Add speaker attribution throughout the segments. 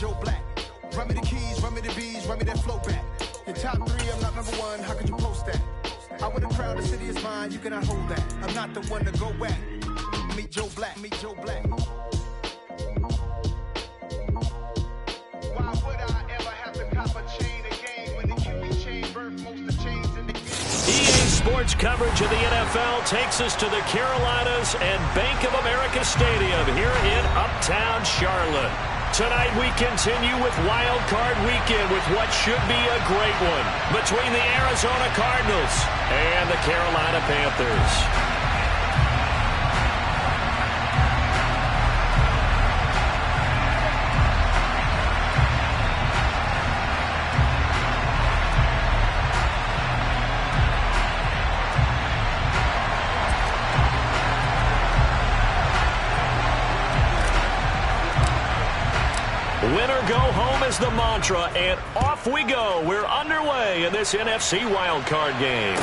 Speaker 1: Joe Black. Run me the keys, run me the bees, run me that flow back. Your top 3, I'm not number 1, how could you post that? Out with a crowd, the city is mine, you cannot hold that. I'm not the one to go back. Meet Joe Black, meet Joe Black. Why would I ever have to cop a chain again when the QB chain birth most of chains in the game?
Speaker 2: EA Sports coverage of the NFL takes us to the Carolinas and Bank of America Stadium here in Uptown Charlotte. Tonight we continue with Wild Card Weekend with what should be a great one between the Arizona Cardinals and the Carolina Panthers. Winner go home is the mantra, and off we go. We're underway in this NFC wildcard game.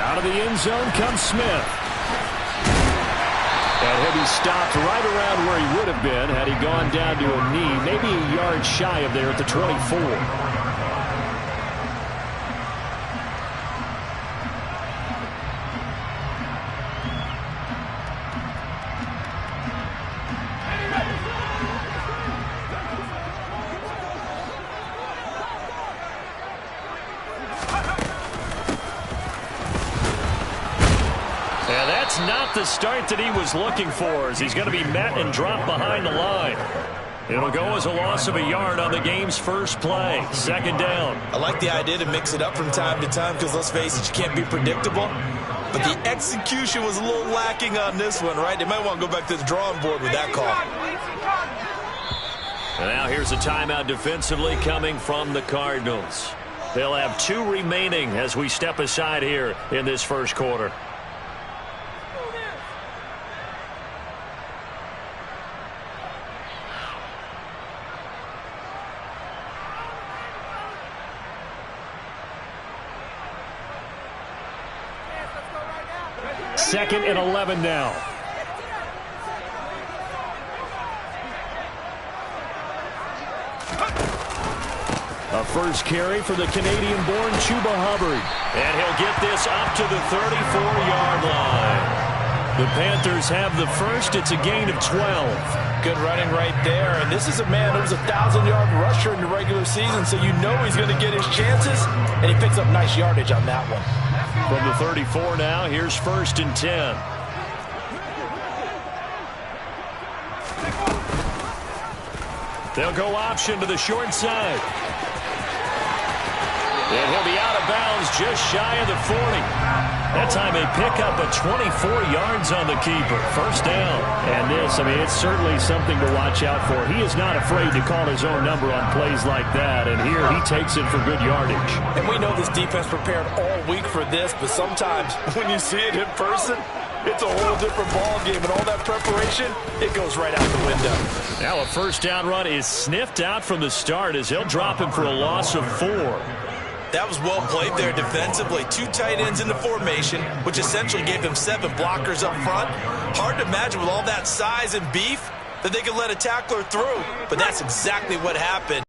Speaker 2: Out of the end zone comes Smith. And he'll be stopped right around where he would have been had he gone down to a knee, maybe a yard shy of there at the 24. Not the start that he was looking for, as he's going to be met and dropped behind the line. It'll go as a loss of a yard on the game's first play. Second down.
Speaker 3: I like the idea to mix it up from time to time because, let's face it, you can't be predictable. But the execution was a little lacking on this one, right? They might want to go back to the drawing board with that call.
Speaker 2: And now here's a timeout defensively coming from the Cardinals. They'll have 2 remaining as we step aside here in this first quarter. Second and 11 now. A first carry for the Canadian-born Chuba Hubbard. And he'll get this up to the 34-yard line. The Panthers have the first. It's a gain of 12.
Speaker 3: Good running right there. And this is a man who was a 1,000-yard rusher in the regular season, so you know he's going to get his chances. And he picks up nice yardage on that one.
Speaker 2: From the 34 now, here's first and 10. They'll go option to the short side. And he'll be out of bounds just shy of the 40. That time they pick up a 24 yards on the keeper. First down. And this, I mean, it's certainly something to watch out for. He is not afraid to call his own number on plays like that. And here he takes it for good yardage.
Speaker 3: And we know this defense prepared all week for this, but sometimes when you see it in person, it's a whole different ball game. And all that preparation, it goes right out the window.
Speaker 2: Now a first down run is sniffed out from the start as he'll drop him for a loss of 4.
Speaker 3: That was well played there defensively. 2 tight ends in the formation, which essentially gave him 7 blockers up front. Hard to imagine with all that size and beef that they could let a tackler through, but that's exactly what happened.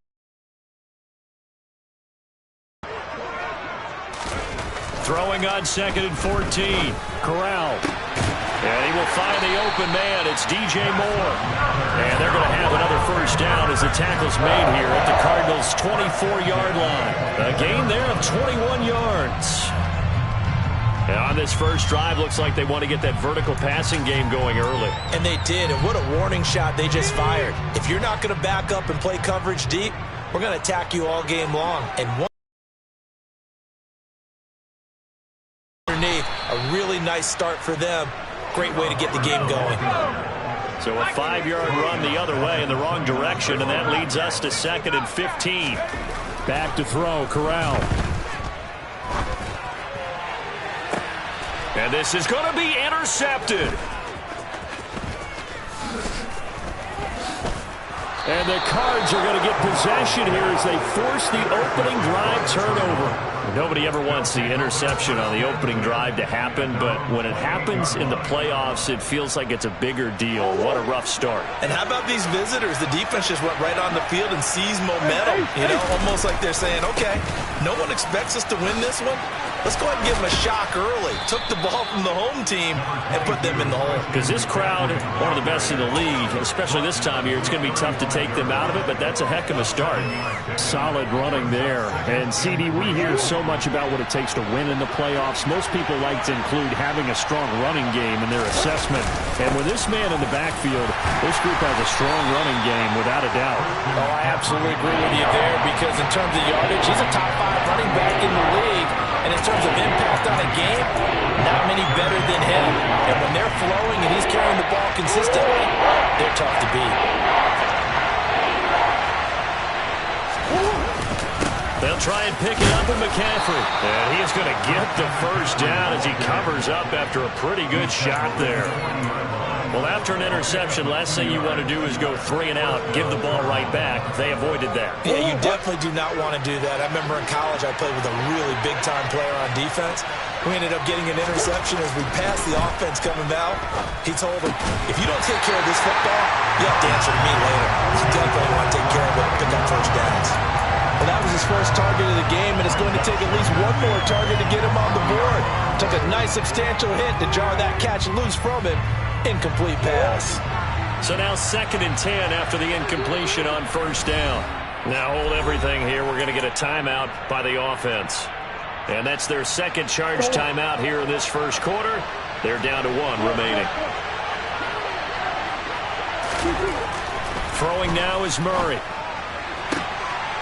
Speaker 2: Throwing on second and 14. Corral. And he will find the open man. It's DJ Moore. And they're going to have another first down as the tackle's made here at the Cardinals' 24-yard line. A gain there of 21 yards. And on this first drive, looks like they want to get that vertical passing game going early.
Speaker 3: And they did, and what a warning shot they just fired. If you're not going to back up and play coverage deep, we're going to attack you all game long. And one underneath, a really nice start for them. Great way to get the game going.
Speaker 2: So a 5-yard run the other way in the wrong direction, and that leads us to second and 15. Back to throw, Corral. And this is going to be intercepted. And the Cards are going to get possession here as they force the opening drive turnover. Nobody ever wants the interception on the opening drive to happen, but when it happens in the playoffs, it feels like it's a bigger deal. What a rough start.
Speaker 3: And how about these visitors? The defense just went right on the field and seized momentum. You know, almost like they're saying, okay, no one expects us to win this one. Let's go ahead and give them a shock early. Took the ball from the home team and put them in the hole.
Speaker 2: Because this crowd, one of the best in the league, especially this time of year, it's going to be tough to take them out of it, but that's a heck of a start.
Speaker 4: Solid running there. And, CD, we hear so much about what it takes to win in the playoffs. Most people like to include having a strong running game in their assessment. And with this man in the backfield, this group has a strong running game without a doubt.
Speaker 5: Oh, I absolutely agree with you there because in terms of yardage, he's a top 5 running back in the league. And in terms of impact on a game, not many better than him. And when they're flowing and he's carrying the ball consistently, they're tough to beat.
Speaker 2: They'll try and pick it up with McCaffrey. And he is going to get the first down as he covers up after a pretty good shot there. Well, after an interception, last thing you want to do is go 3 and out, give the ball right back. They avoided that.
Speaker 3: Yeah, you definitely do not want to do that. I remember in college I played with a really big-time player on defense. We ended up getting an interception as we passed the offense coming out. He told him, if you don't take care of this football, you have to answer to me later. You definitely want to take care of it and pick up first downs. Well, that was his first target of the game, and it's going to take at least one more target to get him on the board. Took a nice substantial hit to jar that catch loose from him. Incomplete pass.
Speaker 2: So now 2nd and 10 after the incompletion on first down. Now hold everything here. We're going to get a timeout by the offense. And that's their second charge timeout here in this first quarter. They're down to 1 remaining. Throwing now is Murray.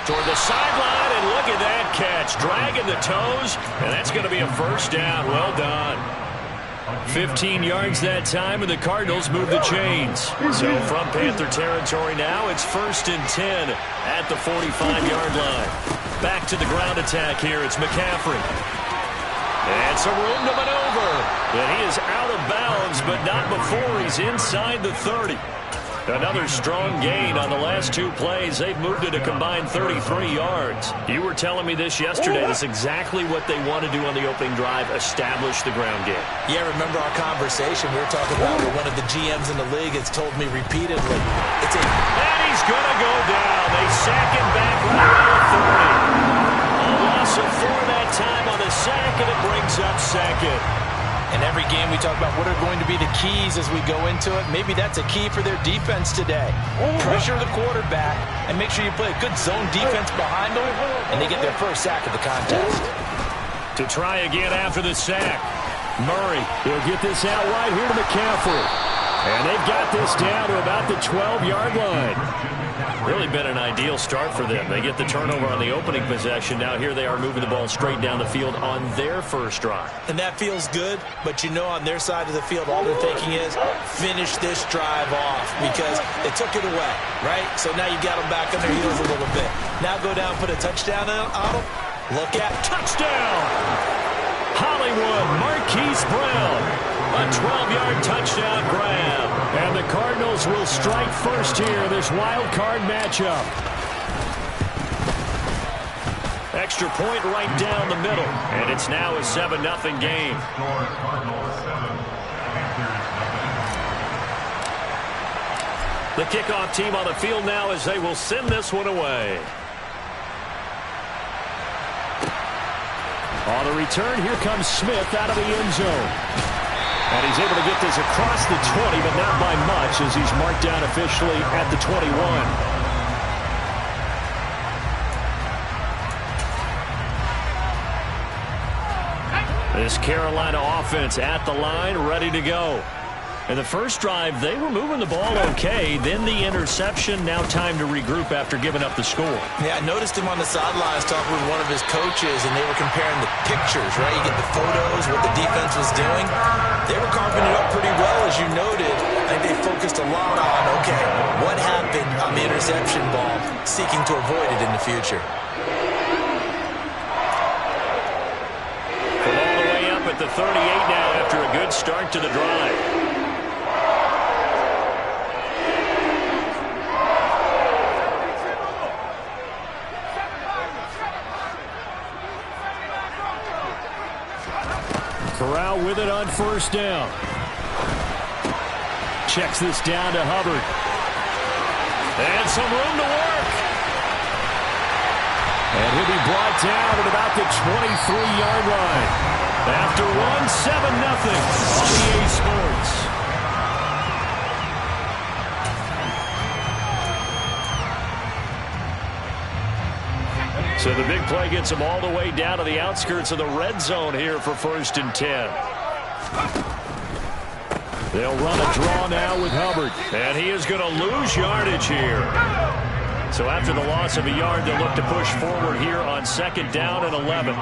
Speaker 2: Toward the sideline, and look at that catch. Dragging the toes, and that's going to be a first down. Well done. 15 yards that time, and the Cardinals move the chains. So from Panther territory now, it's 1st and 10 at the 45-yard line. Back to the ground attack here. It's McCaffrey. And some room to maneuver. And he is out of bounds, but not before he's inside the 30. Another strong gain on the last 2 plays. They've moved it a combined 33 yards. You were telling me this yesterday. That's exactly what they want to do on the opening drive, establish the ground game.
Speaker 3: Yeah, remember our conversation we were talking about where one of the GMs in the league has told me repeatedly. And
Speaker 2: he's going to go down. They sack him back right at the 30. A loss of 4 that time on the sack, and it brings up 2nd.
Speaker 3: In every game we talk about what are going to be the keys as we go into it. Maybe that's a key for their defense today. Pressure the quarterback and make sure you play a good zone defense behind them, and they get their first sack of the contest.
Speaker 2: To try again after the sack. Murray will get this out right here to McCaffrey. And they've got this down to about the 12-yard line. Really been an ideal start for them. They get the turnover on the opening possession. Now here they are moving the ball straight down the field on their first drive.
Speaker 3: And that feels good, but you know on their side of the field all they're thinking is finish this drive off because they took it away, right? So now you got them back on their heels a little bit. Now go down, put a touchdown on them. Look at touchdown!
Speaker 2: Hollywood, Marquise Brown. A 12-yard touchdown grab. And the Cardinals will strike first here, this wild card matchup. Extra point right down the middle. And it's now a 7-0 game. The kickoff team on the field now as they will send this one away.
Speaker 4: On the return, here comes Smith out of the end zone. And he's able to get this across the 20, but not by much as he's marked down officially at the 21.
Speaker 2: This Carolina offense at the line, ready to go. In the first drive, they were moving the ball okay. Then the interception. Now time to regroup after giving up the score.
Speaker 3: Yeah, I noticed him on the sidelines talking with one of his coaches, and they were comparing the pictures, right? You get the photos, what the defense was doing. They were carving it up pretty well, as you noted. I think they focused a lot on, okay, what happened on the interception ball, seeking to avoid it in the future.
Speaker 2: From all the way up at the 38 now after a good start to the drive.
Speaker 4: now with it on first down. Checks this down to Hubbard. And some room to work. And he'll be brought down at about the 23-yard line. After one, 7-0 on EA Sports. So the big play gets him all the way down to the outskirts of the red zone here for 1st and 10. They'll run a draw now with Hubbard. And he is going to lose yardage here. So after the loss of a yard, they'll look to push forward here on 2nd down and 11.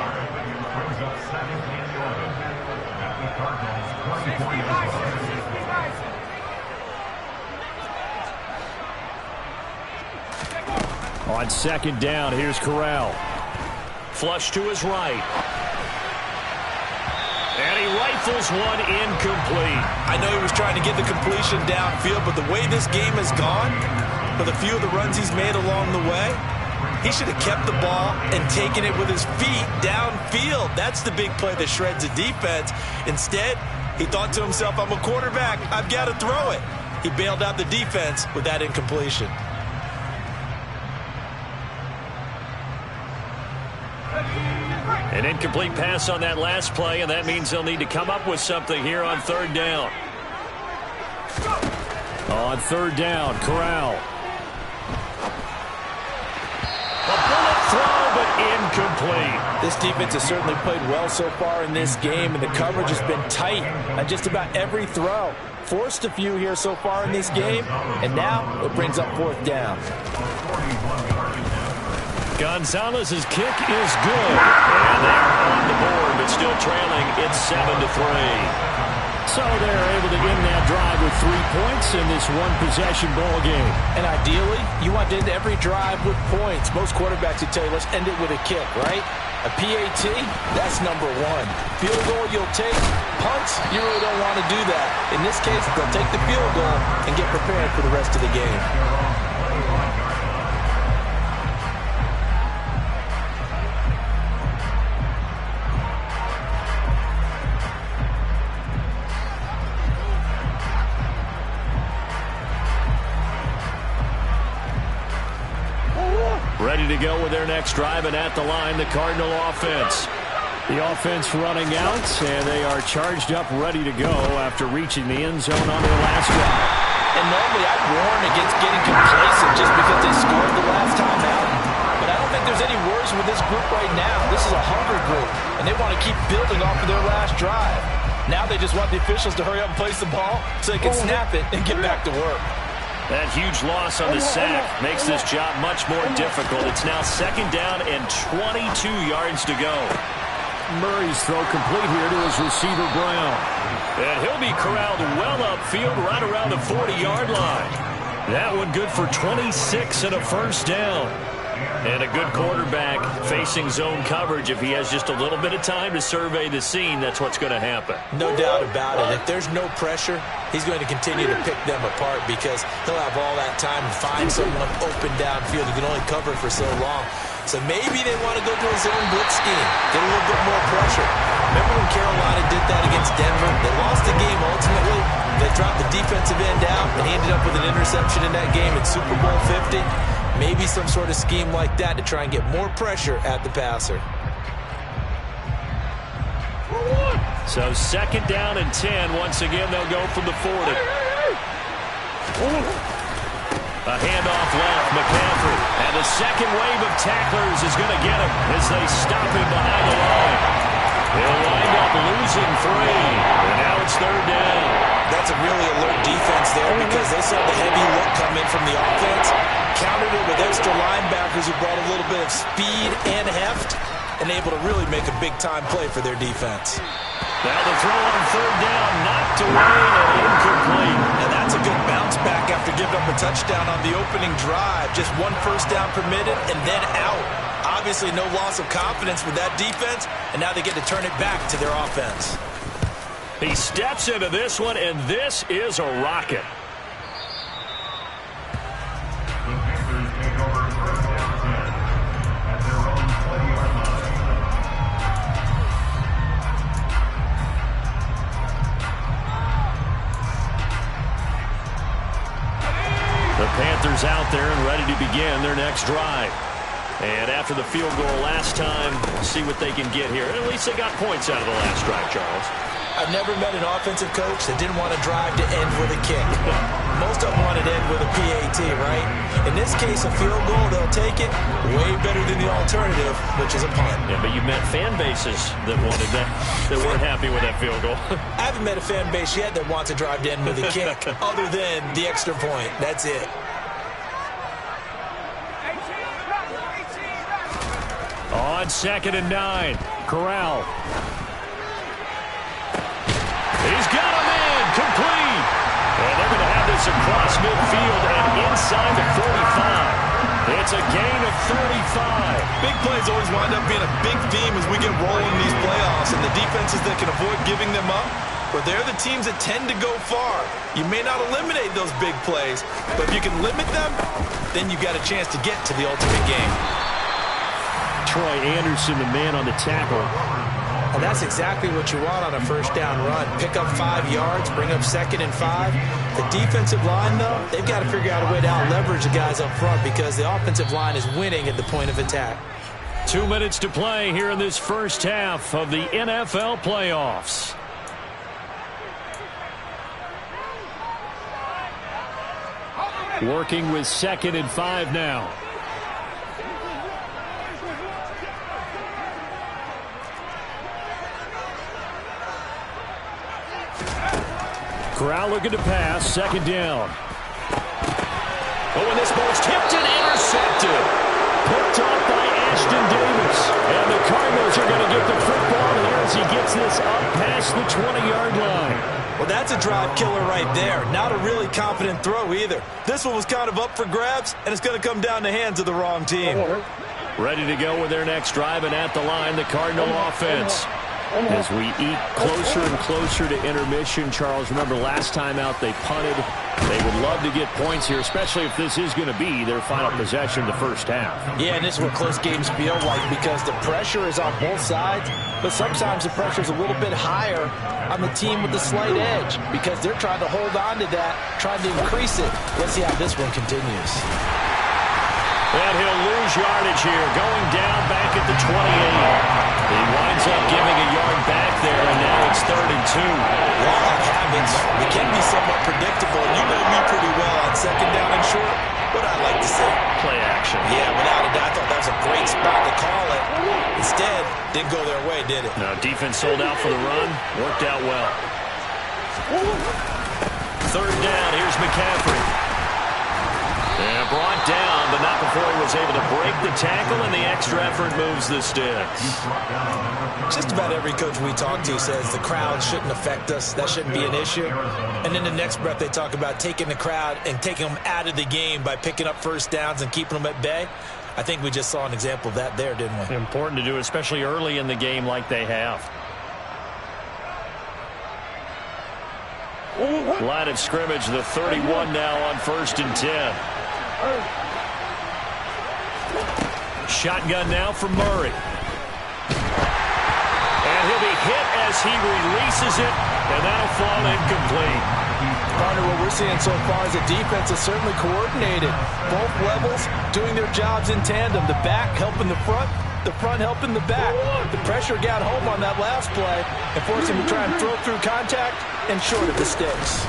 Speaker 4: On 2nd down, here's Corral. Flush to his right. And he rifles one incomplete.
Speaker 3: I know he was trying to get the completion downfield, but the way this game has gone, with a few of the runs he's made along the way, he should have kept the ball and taken it with his feet downfield. That's the big play that shreds the defense. Instead, he thought to himself, I'm a quarterback, I've got to throw it. He bailed out the defense with that incompletion.
Speaker 4: An incomplete pass on that last play, and that means they'll need to come up with something here on 3rd down. On 3rd down, Corral. A bullet throw, but incomplete.
Speaker 5: This defense has certainly played well so far in this game, and the coverage has been tight on just about every throw. Forced a few here so far in this game, and now it brings up 4th down.
Speaker 4: Gonzalez's kick is good. And they're on the board, but still trailing. It's 7-3. So they're able to end that drive with 3 points in this one-possession ball game.
Speaker 5: And ideally, you want to end every drive with points. Most quarterbacks would tell you, let's end it with a kick, right? A PAT, that's number 1. Field goal you'll take. Punts, you really don't want to do that. In this case, they'll take the field goal and get prepared for the rest of the game.
Speaker 4: Ready to go with their next drive, and at the line, the Cardinal offense. The offense running out, and they are charged up, ready to go after reaching the end zone on their last drive.
Speaker 5: And normally I'd warn against getting complacent just because they scored the last time out. But I don't think there's any worries with this group right now. This is a hunger group, and they want to keep building off of their last drive. Now they just want the officials to hurry up and place the ball so they can snap it and get back to work.
Speaker 4: That huge loss on the sack makes this job much more difficult. It's now 2nd down and 22 yards to go. Murray's throw complete here to his receiver, Brown. And he'll be corralled well upfield right around the 40-yard line. That one good for 26 and a 1st down. And a good quarterback facing zone coverage. If he has just a little bit of time to survey the scene, that's what's going to happen.
Speaker 3: No doubt about it. If there's no pressure, he's going to continue to pick them apart because he'll have all that time to find someone open downfield. He can only cover for so long. So maybe they want to go to a zone blitz scheme, get a little bit more pressure. Remember when Carolina did that against Denver? They lost the game ultimately. They dropped the defensive end out, and he ended up with an interception in that game in Super Bowl 50. Maybe some sort of scheme like that to try and get more pressure at the passer.
Speaker 4: So 2nd down and 10. Once again, they'll go from the 40. A handoff left, McCaffrey. And the second wave of tacklers is going to get him as they stop him behind the line. They'll wind up losing 3. And now it's 3rd down.
Speaker 3: That's a really alert defense there because they saw the heavy look come in from the offense, countered it with extra linebackers who brought a little bit of speed and heft, and able to really make a big-time play for their defense.
Speaker 4: Now the throw on 3rd down, knocked away and incomplete.
Speaker 3: And that's a good bounce back after giving up a touchdown on the opening drive. Just 1 first down permitted and then out. Obviously no loss of confidence with that defense, and now they get to turn it back to their offense.
Speaker 4: He steps into this one, and this is a rocket.
Speaker 2: ready to begin their next drive. And after the field goal last time, see what they can get here. At least they got points out of the last drive, Charles.
Speaker 5: I've never met an offensive coach that didn't want to drive to end with a kick. Most of them want to end with a PAT, right? In this case, a field goal, they'll take it way better than the alternative, which is a punt.
Speaker 2: Yeah, but you met fan bases that wanted that, that weren't happy with that field goal.
Speaker 5: I haven't met a fan base yet that wants to drive to end with a kick other than the extra point. That's it.
Speaker 2: On 2nd and 9, Corral. He's got him in, complete. And they're going to have this across midfield and inside the 45. It's a gain of 35.
Speaker 3: Big plays always wind up being a big theme as we get rolling in these playoffs, and the defenses that can avoid giving them up, but they're the teams that tend to go far. You may not eliminate those big plays, but if you can limit them, then you've got a chance to get to the ultimate game.
Speaker 2: Troy Anderson, the man on the tackle.
Speaker 5: And that's exactly what you want on a first down run. Pick up 5 yards, bring up 2nd and 5. The defensive line, though, they've got to figure out a way to out-leverage the guys up front because the offensive line is winning at the point of attack.
Speaker 2: 2 minutes to play here in this first half of the NFL playoffs. Working with 2nd and 5 now. Corral looking to pass, 2nd down. Oh, and this ball's tipped and intercepted. Picked off by Ashton Davis. And the Cardinals are going to get the football here as he gets this up past the 20-yard line.
Speaker 5: Well, that's a drive killer right there. Not a really confident throw either. This one was kind of up for grabs, and it's going to come down the hands of the wrong team.
Speaker 2: Ready to go with their next drive, and at the line, the Cardinal offense. As we eat closer and closer to intermission, Charles, remember last time out they punted. They would love to get points here, especially if this is going to be their final possession the first half.
Speaker 5: Yeah, and this is what close games feel like because the pressure is on both sides, but sometimes the pressure is a little bit higher on the team with the slight edge because they're trying to hold on to that, trying to increase it. Let's see how this one continues.
Speaker 2: And he'll lose yardage here, going down back at the 28. He winds up giving a yard back there, and now it's 3rd and 2.
Speaker 5: Law of habits, it can be somewhat predictable. You know me pretty well on 2nd down and short. What I like to say?
Speaker 2: Play action.
Speaker 5: Yeah, without a doubt, I thought that was a great spot to call it. Instead, didn't go their way, did it?
Speaker 2: No, defense sold out for the run. Worked out well. 3rd down, here's McCaffrey. And brought down, but not before he was able to break the tackle, and the extra effort moves the sticks.
Speaker 5: Just about every coach we talk to says the crowd shouldn't affect us. That shouldn't be an issue. And in the next breath, they talk about taking the crowd and taking them out of the game by picking up first downs and keeping them at bay. I think we just saw an example of that there, didn't we?
Speaker 2: Important to do, especially early in the game like they have. Line of scrimmage, the 31 now on 1st and 10. Shotgun now from Murray. And he'll be hit as he releases it, and that'll fall incomplete.
Speaker 5: Partner, what we're seeing so far is the defense is certainly coordinated. Both levels doing their jobs in tandem. The back helping the front helping the back. The pressure got home on that last play and forced him to try and throw through contact and short of the sticks.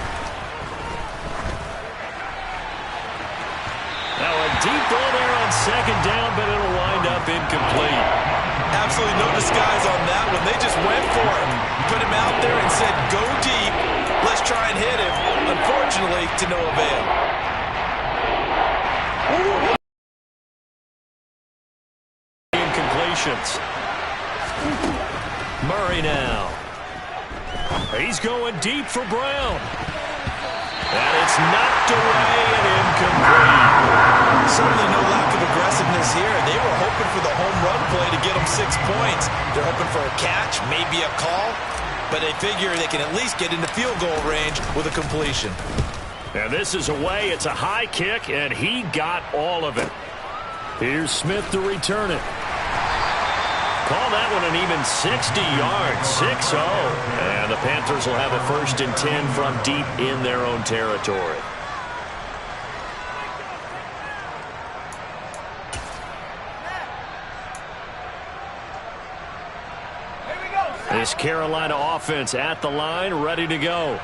Speaker 2: Now a deep ball there on 2nd down, but it'll wind up incomplete.
Speaker 3: Absolutely no disguise on that one. They just went for it. Put him out there and said, go deep. Let's try and hit him. Unfortunately, to no avail.
Speaker 2: Incompletions. Murray now. He's going deep for Brown. And it's knocked away and incomplete.
Speaker 3: Certainly no lack of aggressiveness here. They were hoping for the home run play to get them 6 points. They're hoping for a catch, maybe a call, but they figure they can at least get into field goal range with a completion.
Speaker 2: And this is away. It's a high kick, and he got all of it. Here's Smith to return it. Call that one an even 60 yards, 6-0. And the Panthers will have a 1st and 10 from deep in their own territory. This Carolina offense at the line, ready to go.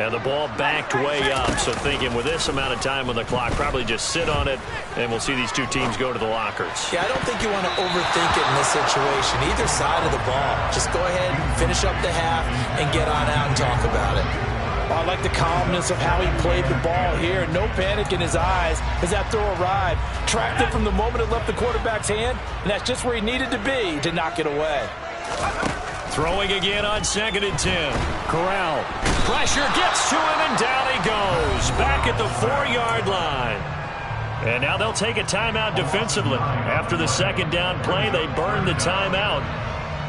Speaker 2: And the ball backed way up, so thinking with this amount of time on the clock, probably just sit on it, and we'll see these two teams go to the lockers.
Speaker 5: Yeah, I don't think you want to overthink it in this situation. Either side of the ball. Just go ahead, finish up the half, and get on out and talk about it. Well, I like the calmness of how he played the ball here. No panic in his eyes as that throw arrived. Tracked it from the moment it left the quarterback's hand, and that's just where he needed to be to knock it away.
Speaker 2: Throwing again on 2nd and 10. Corral. Pressure gets to him, and down he goes. Back at the 4-yard line. And now they'll take a timeout defensively. After the second down play, they burn the timeout,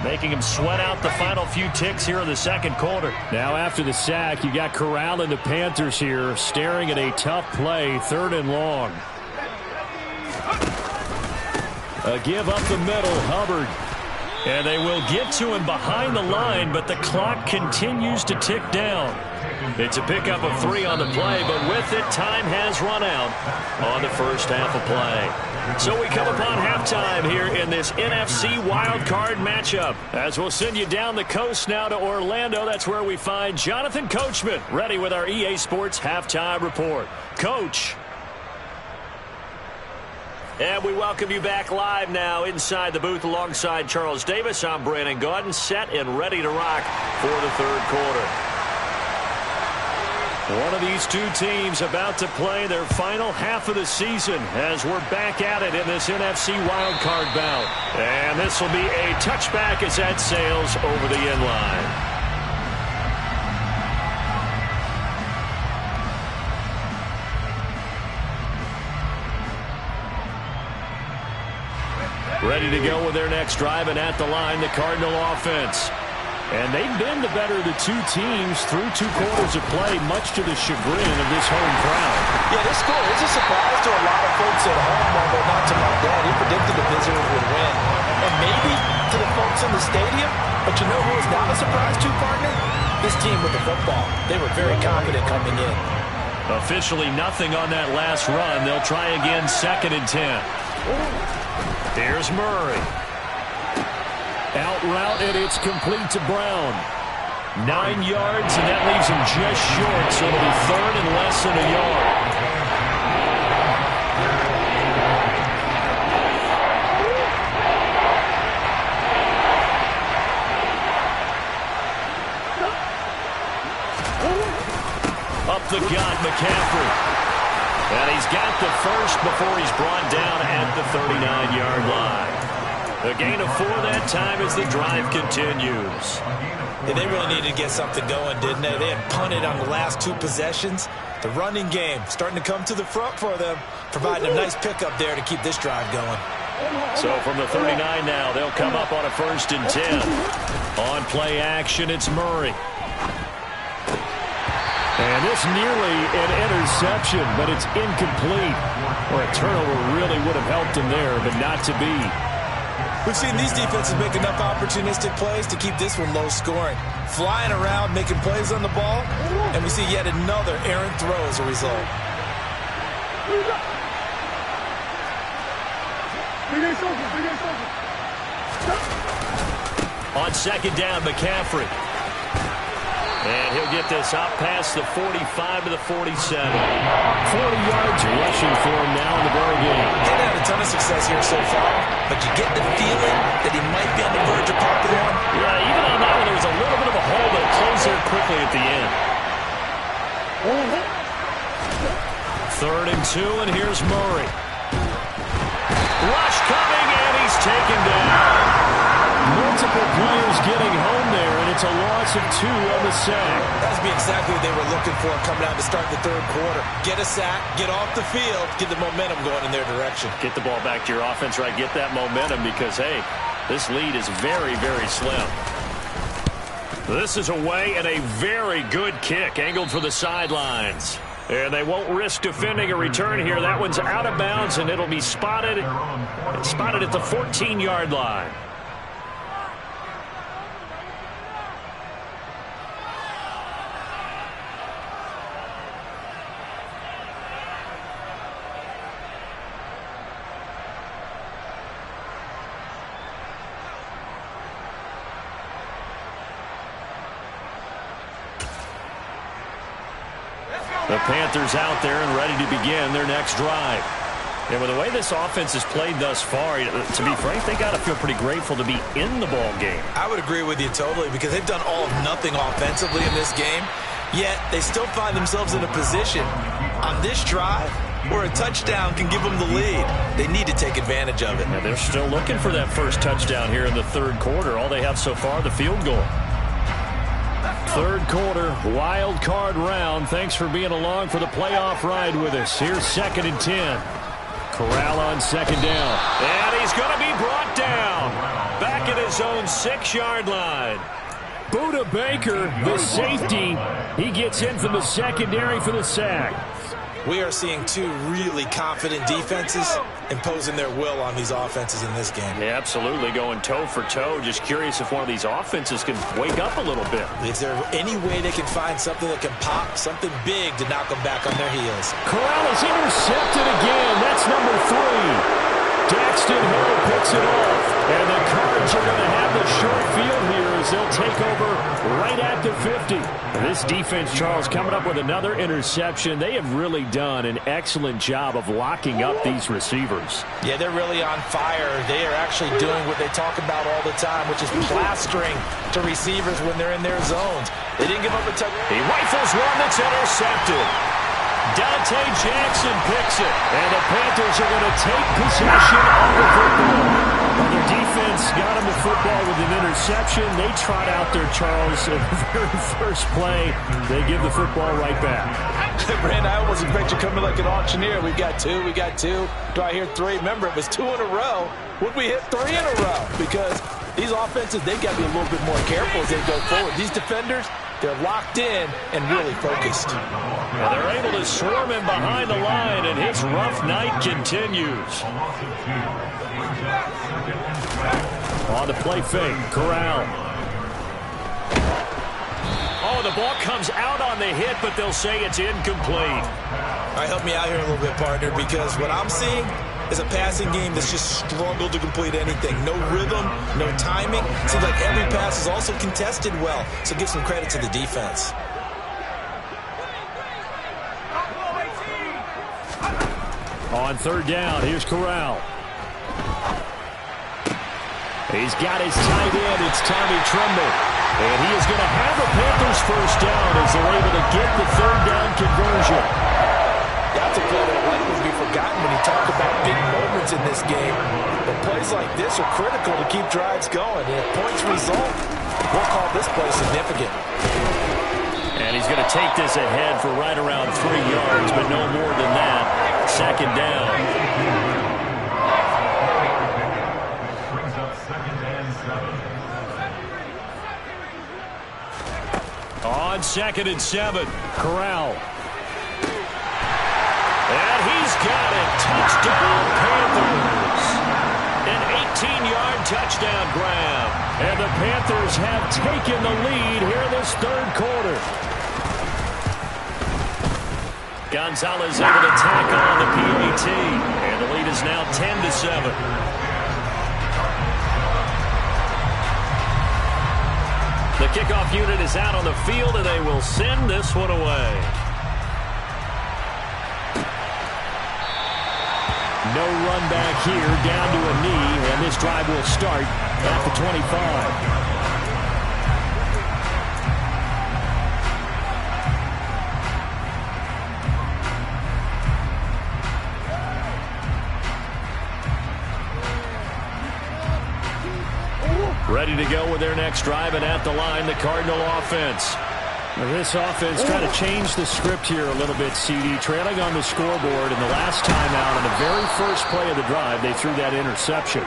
Speaker 2: making him sweat out the final few ticks here in the second quarter.
Speaker 4: Now after the sack, you got Corral and the Panthers here staring at a tough play, 3rd and long. A give up the middle, Hubbard.
Speaker 2: And they will get to him behind the line, but the clock continues to tick down. It's a pickup of 3 on the play, but with it, time has run out on the first half of play. So we come upon halftime here in this NFC wildcard matchup. As we'll send you down the coast now to Orlando, that's where we find Jonathan Coachman ready with our EA Sports halftime report. Coach. And we welcome you back live now inside the booth alongside Charles Davis. I'm Brandon Gaudin, set and ready to rock for the third quarter. One of these two teams about to play their final half of the season as we're back at it in this NFC wildcard bout. And this will be a touchback as that sails over the end line. Ready to go with their next drive, and at the line, the Cardinal offense. And they've been the better of the two teams through 2 quarters of play, much to the chagrin of this home crowd.
Speaker 5: Yeah, this score is a surprise to a lot of folks at home, although not to my dad. He predicted the visitors would win. And maybe to the folks in the stadium, but you know who is not a surprise to, partner? This team with the football. They were very confident coming in.
Speaker 2: Officially nothing on that last run. They'll try again 2nd and 10. Here's Murray.
Speaker 4: Out route, and it's complete to Brown. 9 yards, and that leaves him just short, so it'll be 3rd and less than a yard.
Speaker 2: Up the gut, McCaffrey. And he's got the first before he's brought down at the 39-yard line. A gain of 4 that time as the drive continues.
Speaker 5: Yeah, they really needed to get something going, didn't they? They had punted on the last 2 possessions. The running game starting to come to the front for them, providing a nice pickup there to keep this drive going.
Speaker 2: So from the 39 now, they'll come up on a 1st and 10. On play action, it's Murray.
Speaker 4: And this nearly an interception, but it's incomplete. Or a turnover really would have helped him there, but not to be.
Speaker 5: We've seen these defenses make enough opportunistic plays to keep this one low scoring. Flying around, making plays on the ball, and we see yet another errant throw as a result.
Speaker 2: On 2nd down, McCaffrey. And he'll get this up past the 45 to the 47. 40
Speaker 4: yards rushing for him now in the ball game.
Speaker 5: They've had a ton of success here so far, but you get the feeling that he might be on the verge of popping one.
Speaker 2: Yeah, even on that one, there was a little bit of a hole, but it closed there quickly at the end. 3rd and 2, and here's Murray. Rush coming, and he's taken down.
Speaker 4: Multiple players getting home there, and it's a loss of 2 on the sack.
Speaker 5: That's be exactly what they were looking for coming out to start the 3rd quarter. Get a sack, get off the field, get the momentum going in their direction.
Speaker 2: Get the ball back to your offense, right? Get that momentum because, hey, this lead is very, very slim. This is away and a very good kick angled for the sidelines. And they won't risk defending a return here. That one's out of bounds, and it'll be spotted at the 14-yard line. The Panthers out there and ready to begin their next drive. And with the way this offense has played thus far, to be frank, they got to feel pretty grateful to be in the ball game.
Speaker 3: I would agree with you totally because they've done all of nothing offensively in this game, yet they still find themselves in a position on this drive where a touchdown can give them the lead. They need to take advantage of it.
Speaker 2: And they're still looking for that first touchdown here in the third quarter. All they have so far, the field goal. Third quarter, wild card round. Thanks for being along for the playoff ride with us. Here's 2nd and 10. Corral on 2nd down. And he's going to be brought down. Back at his own 6-yard line. Buda Baker, the safety, he gets in from the secondary for the sack.
Speaker 3: We are seeing two really confident defenses imposing their will on these offenses in this game.
Speaker 2: Yeah, absolutely, going toe for toe. Just curious if one of these offenses can wake up a little bit.
Speaker 3: Is there any way they can find something that can pop, something big to knock them back on their heels?
Speaker 2: Corral is intercepted again. That's number 3. Daxton Hill picks it off. And the Cards are going to have the short field here as they'll take over right at the 50. This defense, Charles, coming up with another interception. They have really done an excellent job of locking up these receivers.
Speaker 5: Yeah, they're really on fire. They are actually doing what they talk about all the time, which is plastering to receivers when they're in their zones. They didn't give up a touchdown.
Speaker 2: He rifles one that's intercepted. Dante Jackson picks it. And the Panthers are going to take possession of the football. Well, their defense got him the football with an interception. They trot out there, Charles, at the very first play. They give the football right back.
Speaker 5: Brand, I almost expect you coming like an auctioneer. We got two. Do I hear 3? Remember, it was 2 in a row. Would we hit 3 in a row? Because these offenses, they've got to be a little bit more careful as they go forward. These defenders, they're locked in and really focused.
Speaker 2: Well, they're able to swarm him behind the line, and his rough night continues. On the play fake, Corral. Oh, the ball comes out on the hit, but they'll say it's incomplete.
Speaker 3: All right, help me out here a little bit, partner, because what I'm seeing is a passing game that's just struggled to complete anything. No rhythm, no timing. Seems like every pass is also contested well, so give some credit to the defense.
Speaker 2: On 3rd down, here's Corral. He's got his tight end. It's Tommy Tremble. And he is going to have the Panthers first down as they're able to get the 3rd down conversion.
Speaker 5: That's a play that likely to be forgotten when you talk about big moments in this game. But plays like this are critical to keep drives going. And if points result, we'll call this play significant.
Speaker 2: And he's going to take this ahead for right around 3 yards, but no more than that. 2nd down. On 2nd and 7, Corral. And he's got it. Touchdown, Panthers. An 18-yard touchdown grab. And the Panthers have taken the lead here in this 3rd quarter. Gonzalez able to tackle on the PAT. And the lead is now 10-7. The kickoff unit is out on the field, and they will send this one away. No run back here, down to a knee, and this drive will start at the 25. Ready to go with their next drive, and at the line, the Cardinal offense. Now this offense trying to change the script here a little bit, CD. Trailing on the scoreboard, and the last time out on the very first play of the drive, they threw that interception.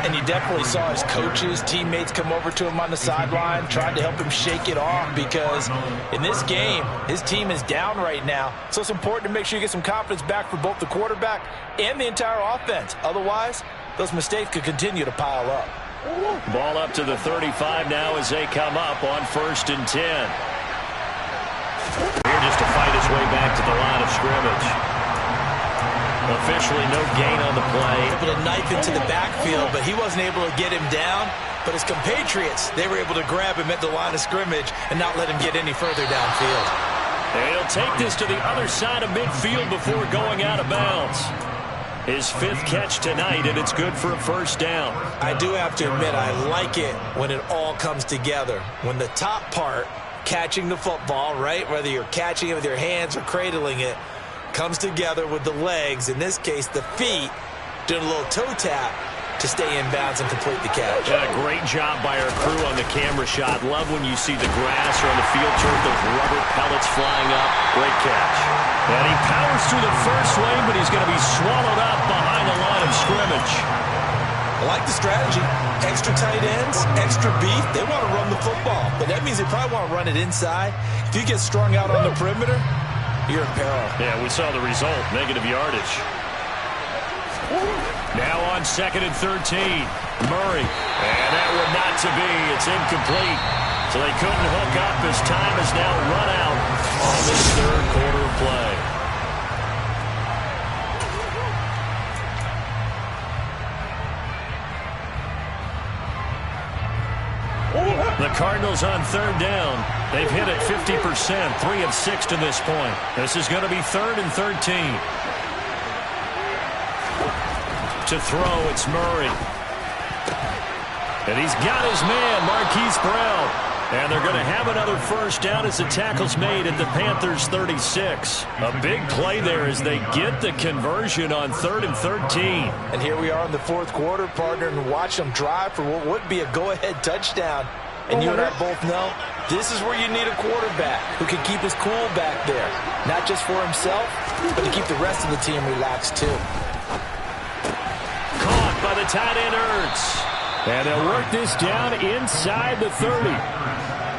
Speaker 5: And you definitely saw his coaches, teammates come over to him on the sideline, tried to help him shake it off because in this game, his team is down right now. So it's important to make sure you get some confidence back for both the quarterback and the entire offense. Otherwise, those mistakes could continue to pile up.
Speaker 2: Ball up to the 35 now as they come up on 1st and 10. Here just to fight his way back to the line of scrimmage. Officially no gain on the play.
Speaker 3: Able to knife into the backfield, but he wasn't able to get him down. But his compatriots, they were able to grab him at the line of scrimmage and not let him get any further downfield.
Speaker 2: And he'll take this to the other side of midfield before going out of bounds. His 5th catch tonight, and it's good for a first down.
Speaker 3: I do have to admit, I like it when it all comes together. When the top part, catching the football, right, whether you're catching it with your hands or cradling it, comes together with the legs, in this case the feet, doing a little toe tap to stay in bounds and complete the catch.
Speaker 2: Yeah, great job by our crew on the camera shot. Love when you see the grass or on the field turf, those rubber pellets flying up. Great catch. And he powers through the first lane, but he's going to be swallowed up behind the line of scrimmage.
Speaker 3: I like the strategy. Extra tight ends, extra beef. They want to run the football, but that means they probably want to run it inside. If you get strung out on the perimeter, you're in peril.
Speaker 2: Yeah, we saw the result, negative yardage. Now on 2nd and 13, Murray. And that one not to be. It's incomplete. So they couldn't hook up as time is now run out on this 3rd quarter play. The Cardinals on 3rd down. They've hit it 50%, 3 of 6 to this point. This is going to be 3rd and 13. To throw, it's Murray. And he's got his man, Marquise Brown. And they're going to have another first down as the tackle's made at the Panthers' 36. A big play there as they get the conversion on 3rd and 13.
Speaker 3: And here we are in the 4th quarter, partner, and watch them drive for what would be a go-ahead touchdown. And you and I both know this is where you need a quarterback who can keep his cool back there. Not just for himself, but to keep the rest of the team relaxed too.
Speaker 2: Caught by the tight end, Ertz. And they'll work this down inside the 30.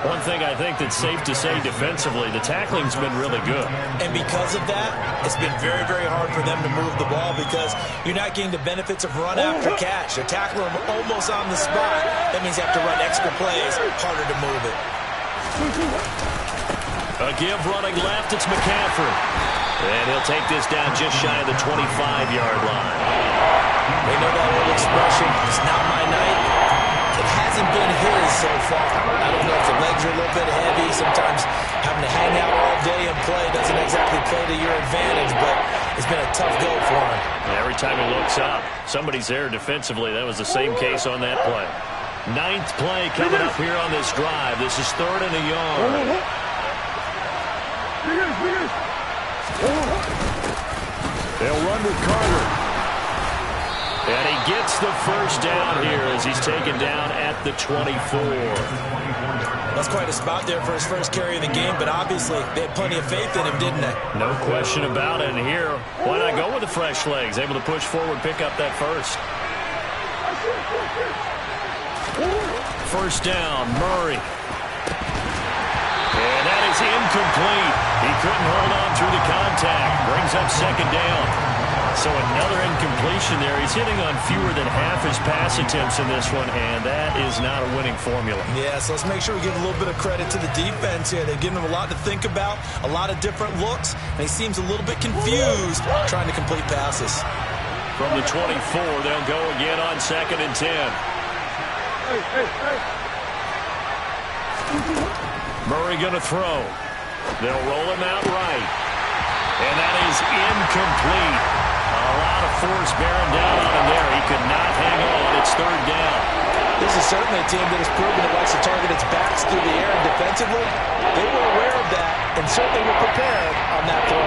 Speaker 2: One thing I think that's safe to say defensively, the tackling's been really good.
Speaker 3: And because of that, it's been very, very hard for them to move the ball because you're not getting the benefits of run after catch. They're tackling them almost on the spot. That means they have to run extra plays, harder to move it.
Speaker 2: A give running left, it's McCaffrey. And he'll take this down just shy of the 25-yard line.
Speaker 3: They know that old expression, it's not my night. It hasn't been his so far. I don't know if the legs are a little bit heavy. Sometimes having to hang out all day and play doesn't exactly play to your advantage, but it's been a tough go for him.
Speaker 2: Every time he looks up, somebody's there defensively. That was the same case on that play. 9th play coming up here on this drive. This is 3rd and a yard. They'll run with Carter. And he gets the first down here as he's taken down at the 24.
Speaker 3: That's quite a spot there for his first carry of the game, but obviously they had plenty of faith in him, didn't they?
Speaker 2: No question about it. And here, why not go with the fresh legs? Able to push forward, pick up that first. First down, Murray. And that is incomplete. He couldn't hold on through the contact. Brings up 2nd down. So another incompletion there. He's hitting on fewer than half his pass attempts in this one, and that is not a winning formula.
Speaker 3: Yeah, so let's make sure we give a little bit of credit to the defense here. They've given him a lot to think about, a lot of different looks, and he seems a little bit confused trying to complete passes.
Speaker 2: From the 24, they'll go again on 2nd and 10. Murray going to throw. They'll roll him out right. And that is incomplete. A lot of force bearing down on him there. He could not hang on. It's 3rd down.
Speaker 3: This is certainly a team that has proven it likes to target its backs through the air, and defensively, they were aware of that and certainly were prepared on that throw.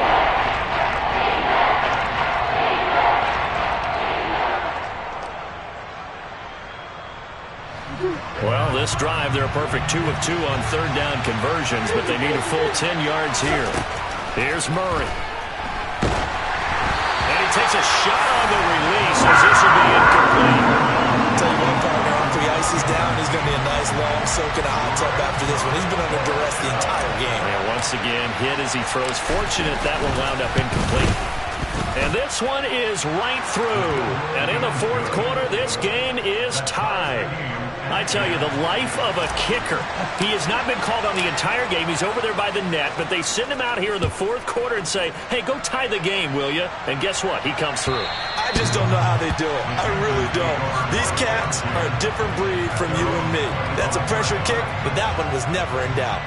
Speaker 2: Well, this drive, they're a perfect 2 of 2 on 3rd down conversions, but they need a full 10 yards here. Here's Murray. And he takes a shot on the release as this will be incomplete.
Speaker 3: I'll tell you what, partner, after he ices down, he's going to be a nice long soak in a hot tub after this one. He's been under duress the entire game.
Speaker 2: Yeah, once again, hit as he throws. Fortunate that one wound up incomplete. And this one is right through. And in the 4th quarter, this game is tied. I tell you, the life of a kicker. He has not been called on the entire game. He's over there by the net, but they send him out here in the 4th quarter and say, hey, go tie the game, will you? And guess what? He comes through.
Speaker 3: I just don't know how they do it. I really don't. These cats are a different breed from you and me. That's a pressure kick, but that one was never in doubt.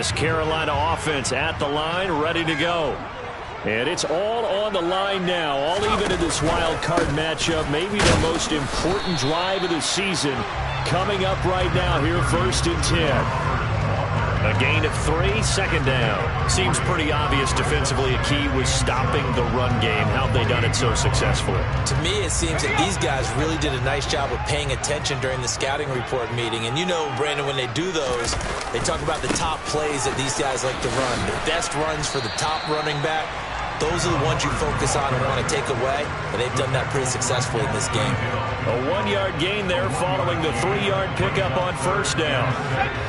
Speaker 2: This Carolina offense at the line, ready to go. And it's all on the line now, all even in this wild card matchup. Maybe the most important drive of the season coming up right now here, 1st and 10. A gain of 3, second down. Seems pretty obvious defensively a key was stopping the run game. How have they done it so successfully?
Speaker 5: To me, it seems that these guys really did a nice job of paying attention during the scouting report meeting. And you know, Brandon, when they do those, they talk about the top plays that these guys like to run. The best runs for the top running back. Those are the ones you focus on and want to take away, and they've done that pretty successfully in this game.
Speaker 2: A 1-yard gain there following the 3-yard pickup on 1st down.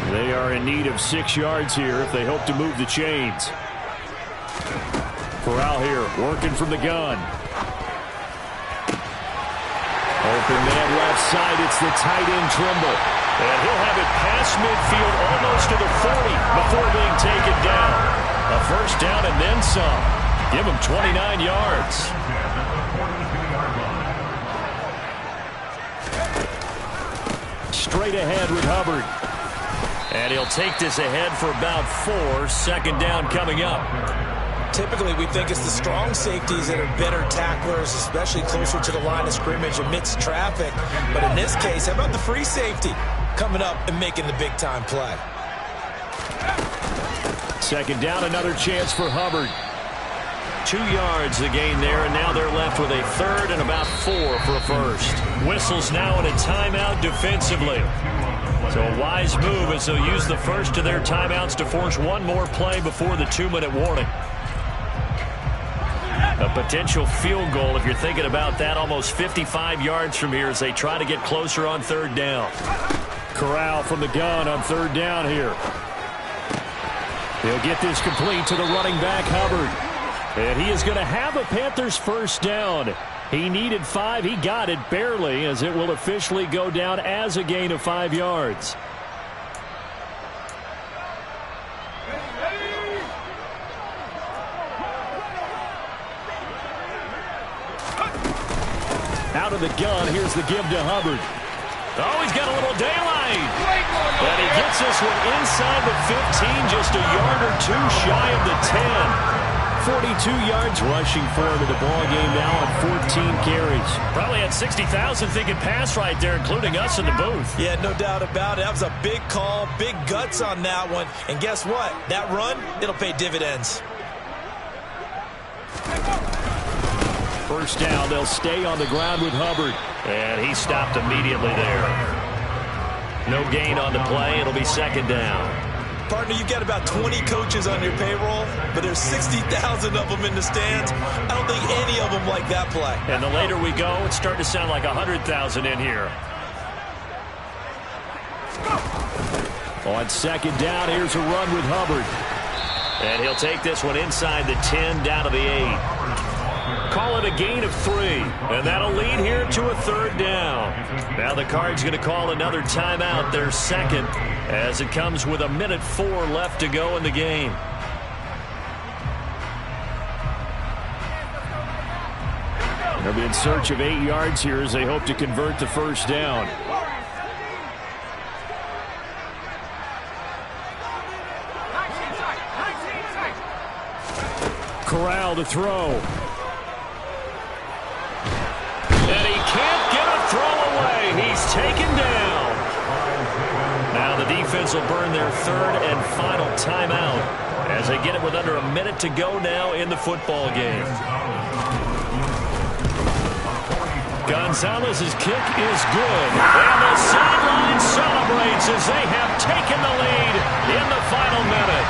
Speaker 4: They are in need of 6 yards here if they hope to move the chains. Corral here, working from the gun. Open man left side, it's the tight end Trimble.
Speaker 2: And he'll have it past midfield almost to the 40 before being taken down. A 1st down and then some. Give him 29 yards.
Speaker 4: Straight ahead with Hubbard.
Speaker 2: And he'll take this ahead for about 4. Second down coming up.
Speaker 5: Typically, we think it's the strong safeties that are better tacklers, especially closer to the line of scrimmage amidst traffic. But in this case, how about the free safety coming up and making the big-time play?
Speaker 4: Second down, another chance for Hubbard.
Speaker 2: 2 yards the gain there, and now they're left with a 3rd and about 4 for a 1st. Whistles now in a timeout defensively. So a wise move as they'll use the first of their timeouts to force one more play before the 2-minute warning. A potential field goal, if you're thinking about that, almost 55 yards from here as they try to get closer on 3rd down.
Speaker 4: Corral from the gun on 3rd down here. He'll get this complete to the running back, Hubbard. And he is going to have a Panthers 1st down. He needed 5. He got it barely, as it will officially go down as a gain of 5 yards. Out of the gun, here's the give to Hubbard.
Speaker 2: Oh, he's got a little daylight. And he gets this one inside the 15, just a yard or 2 shy of the 10.
Speaker 4: 42 yards rushing for him in the ball game now on 14 carries.
Speaker 2: Probably had 60,000 thinking pass right there, including us in the booth.
Speaker 5: Yeah, no doubt about it. That was a big call, big guts on that one. And guess what? That run, it'll pay dividends.
Speaker 4: 1st down, they'll stay on the ground with Hubbard.
Speaker 2: And he stopped immediately there. No gain on the play. It'll be 2nd down.
Speaker 5: Partner, you got about 20 coaches on your payroll, but there's 60,000 of them in the stands. I don't think any of them like that play.
Speaker 2: And the later we go, it's starting to sound like 100,000 in here.
Speaker 4: On 2nd down, here's a run with Hubbard.
Speaker 2: And he'll take this one inside the 10, down to the 8. Call it a gain of 3, and that'll lead here to a 3rd down. Now the Cards going to call another timeout, their 2nd, as it comes with 1:04 left to go in the game.
Speaker 4: They'll be in search of 8 yards here as they hope to convert the 1st down. Corral to throw.
Speaker 2: And he can't get a throw away. He's taken down. Now the defense will burn their 3rd and final timeout as they get it with under a minute to go now in the football game. Gonzalez's kick is good. And the sideline celebrates as they have taken the lead in the final minute.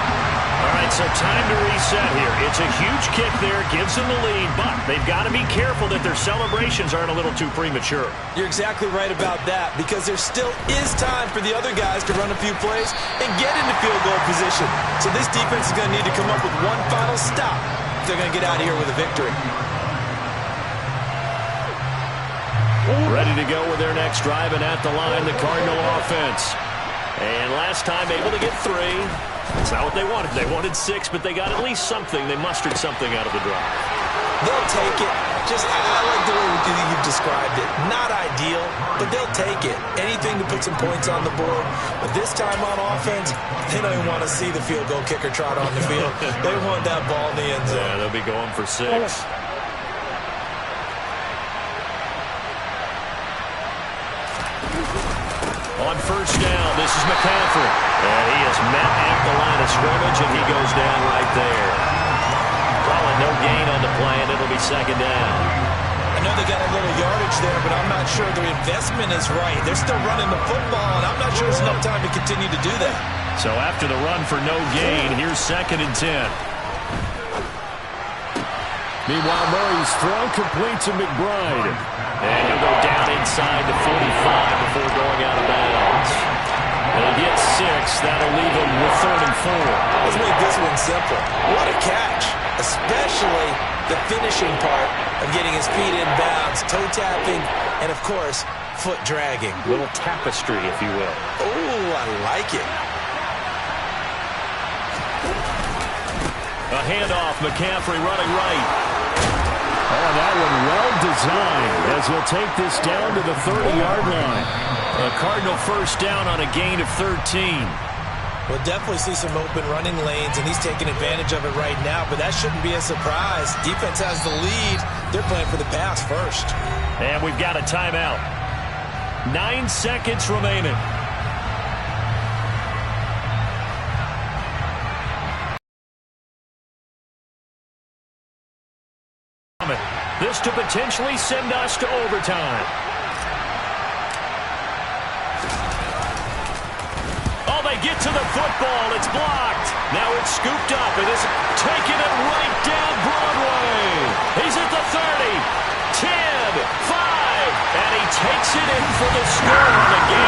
Speaker 2: All right, so time to reset here. It's a huge kick there, gives them the lead, but they've got to be careful that their celebrations aren't a little too premature.
Speaker 5: You're exactly right about that, because there still is time for the other guys to run a few plays and get into field goal position. So this defense is going to need to come up with one final stop if they're going to get out of here with a victory.
Speaker 2: Ready to go with their next drive, and at the line, the Cardinal offense. And last time able to get 3. That's not what they wanted. They wanted 6, but they got at least something. They mustered something out of the drive.
Speaker 5: They'll take it.
Speaker 3: I like the way you've described it. Not ideal, but they'll take it. Anything to put some points on the board. But this time on offense, they don't even want to see the field goal kicker trot on the field. They want that ball in the end zone.
Speaker 2: Yeah, they'll be going for 6. On first down, this is McCaffrey. And he is met at the line of scrimmage, and he goes down right there. Probably no gain on the play, and it'll be second down.
Speaker 3: I know they got a little yardage there, but I'm not sure their investment is right. They're still running the football, and I'm not sure there's enough time to continue to do that.
Speaker 2: So after the run for no gain, here's 2nd and 10.
Speaker 4: Meanwhile, Murray's throw complete to McBride.
Speaker 2: And he'll go down inside the 45 before going out of bounds. They'll get 6. That'll leave him with 3rd and 4.
Speaker 3: Let's make this one simple. What a catch, especially the finishing part of getting his feet in bounds, toe tapping, and, of course, foot dragging.
Speaker 2: Little tapestry, if you will.
Speaker 3: Oh, I like it.
Speaker 2: A handoff, McCaffrey running right.
Speaker 4: Oh, that one well designed as he'll take this down to the 30-yard line.
Speaker 2: A Cardinal first down on a gain of 13.
Speaker 3: We'll definitely see some open running lanes, and he's taking advantage of it right now, but that shouldn't be a surprise. Defense has the lead. They're playing for the pass first.
Speaker 2: And we've got a timeout. 9 seconds remaining. This to potentially send us to overtime. Oh, they get to the football. It's blocked. Now it's scooped up. It is taking it right down Broadway. He's at the 30, 10, 5, and he takes it in for the score on the game.